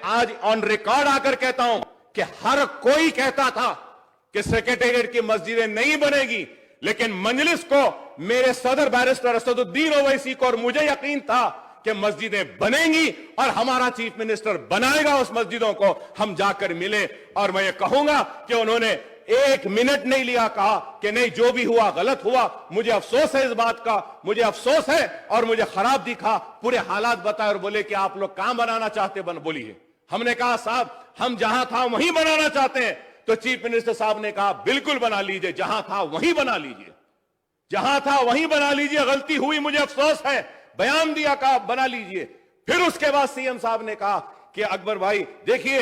आज on record आकर कहता हूं कि हर कोई कहता था कि सेक्रेटेरिएट की मस्जिदें नहीं बनेगी, लेकिन मजलिस को, मेरे सदर बैरिस्टर असदुद्दीन ओवैसी को और मुझे यकीन था कि मस्जिदें बनेंगी और हमारा चीफ मिनिस्टर बनाएगा उस मस्जिदों को। हम जाकर मिले और मैं ये कहूंगा कि उन्होंने एक मिनट नहीं लिया, कहा कि नहीं जो भी हुआ गलत हुआ, मुझे अफसोस है इस बात का, मुझे अफसोस है और मुझे खराब दिखा, पूरे हालात बताए और बोले कि आप लोग कहां बनाना चाहते बोलिए। हमने कहा साहब हम जहां था वहीं बनाना चाहते हैं। तो चीफ मिनिस्टर साहब ने कहा बिल्कुल बना लीजिए, जहां था वहीं बना लीजिए, जहां था वहीं बना लीजिए, गलती हुई मुझे अफसोस है, बयान दिया, कहा बना लीजिए। फिर उसके बाद सीएम साहब ने कहा कि अकबर भाई देखिए,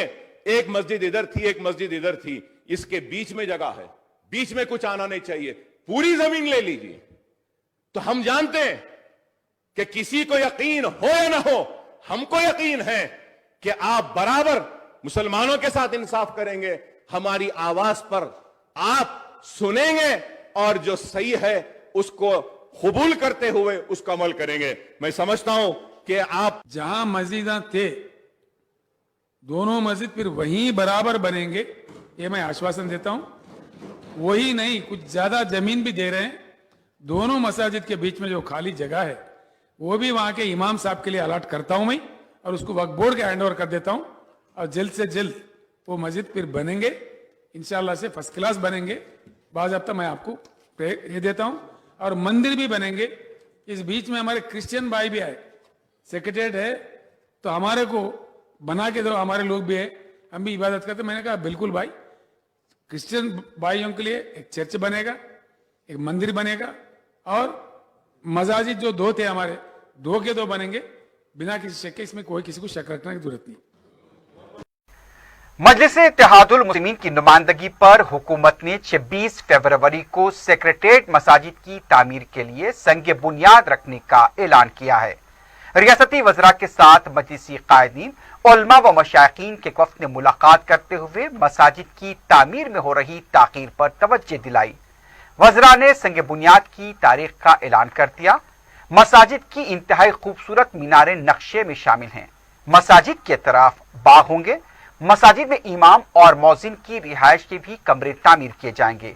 एक मस्जिद इधर थी, एक मस्जिद इधर थी, इसके बीच में जगह है, बीच में कुछ आना नहीं चाहिए, पूरी जमीन ले लीजिए। तो हम जानते हैं कि किसी को यकीन हो या ना हो, हमको यकीन है कि आप बराबर मुसलमानों के साथ इंसाफ करेंगे, हमारी आवाज पर आप सुनेंगे और जो सही है उसको कबूल करते हुए उसका अमल करेंगे। मैं समझता हूं कि आप जहां मस्जिद थे दोनों मस्जिद फिर वहीं बराबर बनेंगे, ये मैं आश्वासन देता हूं। वही नहीं, कुछ ज्यादा जमीन भी दे रहे हैं। दोनों मस्जिद के बीच में जो खाली जगह है वो भी वहां के इमाम साहब के लिए अलॉट करता हूं मैं, और उसको वक्फ बोर्ड के हैंड ओवर कर देता हूं, और जल्द से जल्द वो मस्जिद फिर बनेंगे, इंशाअल्लाह से फर्स्ट क्लास बनेंगे। बाज़ाब्ता मैं आपको ये देता हूं, और मंदिर भी बनेंगे। इस बीच में हमारे क्रिश्चियन भाई भी आए, सेक्रेटेरिएट है तो हमारे को बना के दो, हमारे लोग भी है, हम भी इबादत करते। मैंने कहा बिल्कुल भाई, क्रिश्चियन भाइयों के लिए एक चर्च बनेगा, एक मंदिर बनेगा, और मसाजिद जो दो थे हमारे, दो के दो बनेंगे, बिना किसी शक के। इसमें कोई किसी को शक रखने की जरूरत नहीं। मजलिस-ए-इत्तेहादुल मुस्लिमीन की नुमाइंदगी पर हुकूमत ने 26 फरवरी को सेक्रेटेरिएट मसाजिद की तामीर के लिए संग बुनियाद रखने का ऐलान किया है। रियासती वज़रा के साथ मजलिसी कायदीन, उलमा व मशाइखीन के वफ़द ने मुलाकात करते हुए मसाजिद की तामीर में हो रही ताख़ीर पर तवज्जो दिलाई। वज़रा ने संग बुनियाद की तारीख का ऐलान कर दिया। मसाजिद की इंतहाई खूबसूरत मीनारें नक्शे में शामिल हैं। मसाजिद के तरफ बाग होंगे। मसाजिद में इमाम और मौजिन की रिहाइश के भी कमरे तामीर किए जाएंगे।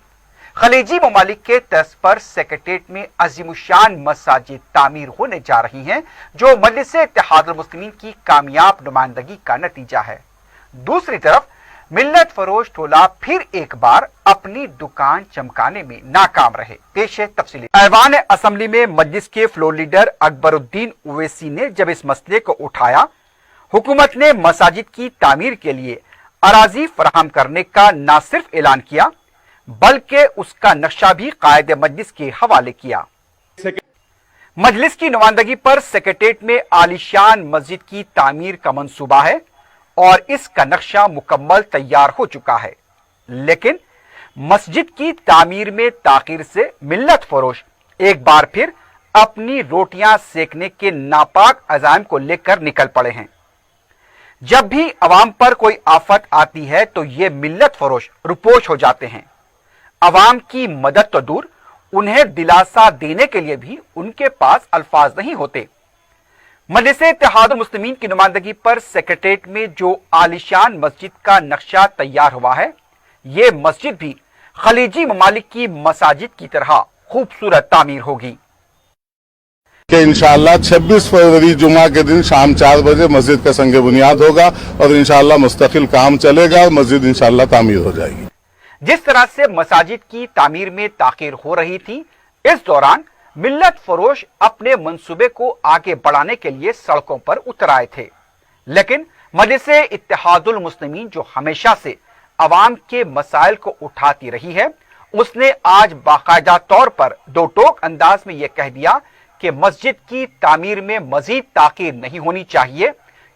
खलीजी ममालिक के तर्ज पर सेक्रेटेरिएट में अजीमुशान मसाजिद तामीर होने जा रही हैं, जो मजलिस-ए-इत्तेहादुल मुस्लिमीन की कामयाब नुमाइंदगी का नतीजा है। दूसरी तरफ मिल्लत फरोश टोला फिर एक बार अपनी दुकान चमकाने में नाकाम रहे। पेश है तफसीली। ऐवान असम्बली में मजलिस के फ्लोर लीडर अकबरुद्दीन ओवैसी ने जब इस मसले को उठाया, हुकूमत ने मसाजिद की तामीर के लिए अराजी फराहम करने का न सिर्फ ऐलान किया, बल्कि उसका नक्शा भी कायदे मजलिस के हवाले किया। मजलिस की नुमाइंदगी पर सेक्रेटेरिएट में आलीशान मस्जिद की तामीर का मंसूबा है और इसका नक्शा मुकम्मल तैयार हो चुका है, लेकिन मस्जिद की तामीर में ताखीर से मिल्लत फरोश एक बार फिर अपनी रोटियां सेकने के नापाक अज़ाइम को लेकर निकल पड़े हैं। जब भी अवाम पर कोई आफत आती है तो ये मिल्लत फरोश रुपोश हो जाते हैं। अवाम की मदद तो दूर, उन्हें दिलासा देने के लिए भी उनके पास अल्फाज नहीं होते। मजलिस-ए-इत्तेहादुल मुस्लिमीन की नुमाइंदगी पर सेक्रेटेरिएट में जो आलीशान मस्जिद का नक्शा तैयार हुआ है, ये मस्जिद भी खलीजी ममालिक की मसाजिद की तरह खूबसूरत तामीर होगी। कि इंशाअल्लाह 26 फरवरी जुमा के दिन शाम 4 बजे मस्जिद का संग बुनियाद होगा और इंशाअल्लाह मुस्तकिल काम चलेगा और मस्जिद इंशाअल्लाह तामीर हो जाएगी। जिस तरह से मसाजिद की तामीर में ताखीर हो रही थी, इस दौरान मिल्लत फरोश अपने मंसूबे को आगे बढ़ाने के लिए सड़कों पर उतर आए थे, लेकिन मजलिस-ए-इत्तेहादुल मुस्लिमीन जो हमेशा से अवाम के मसाइल को उठाती रही है, उसने आज बाकायदा तौर पर दो टोक अंदाज में यह कह दिया कि मस्जिद की तामीर में मजीद ताखीर नहीं होनी चाहिए,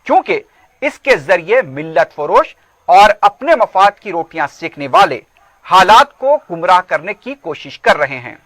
क्योंकि इसके जरिए मिल्लत फरोश और अपने मफाद की रोटियां सेकने वाले हालात को गुमराह करने की कोशिश कर रहे हैं।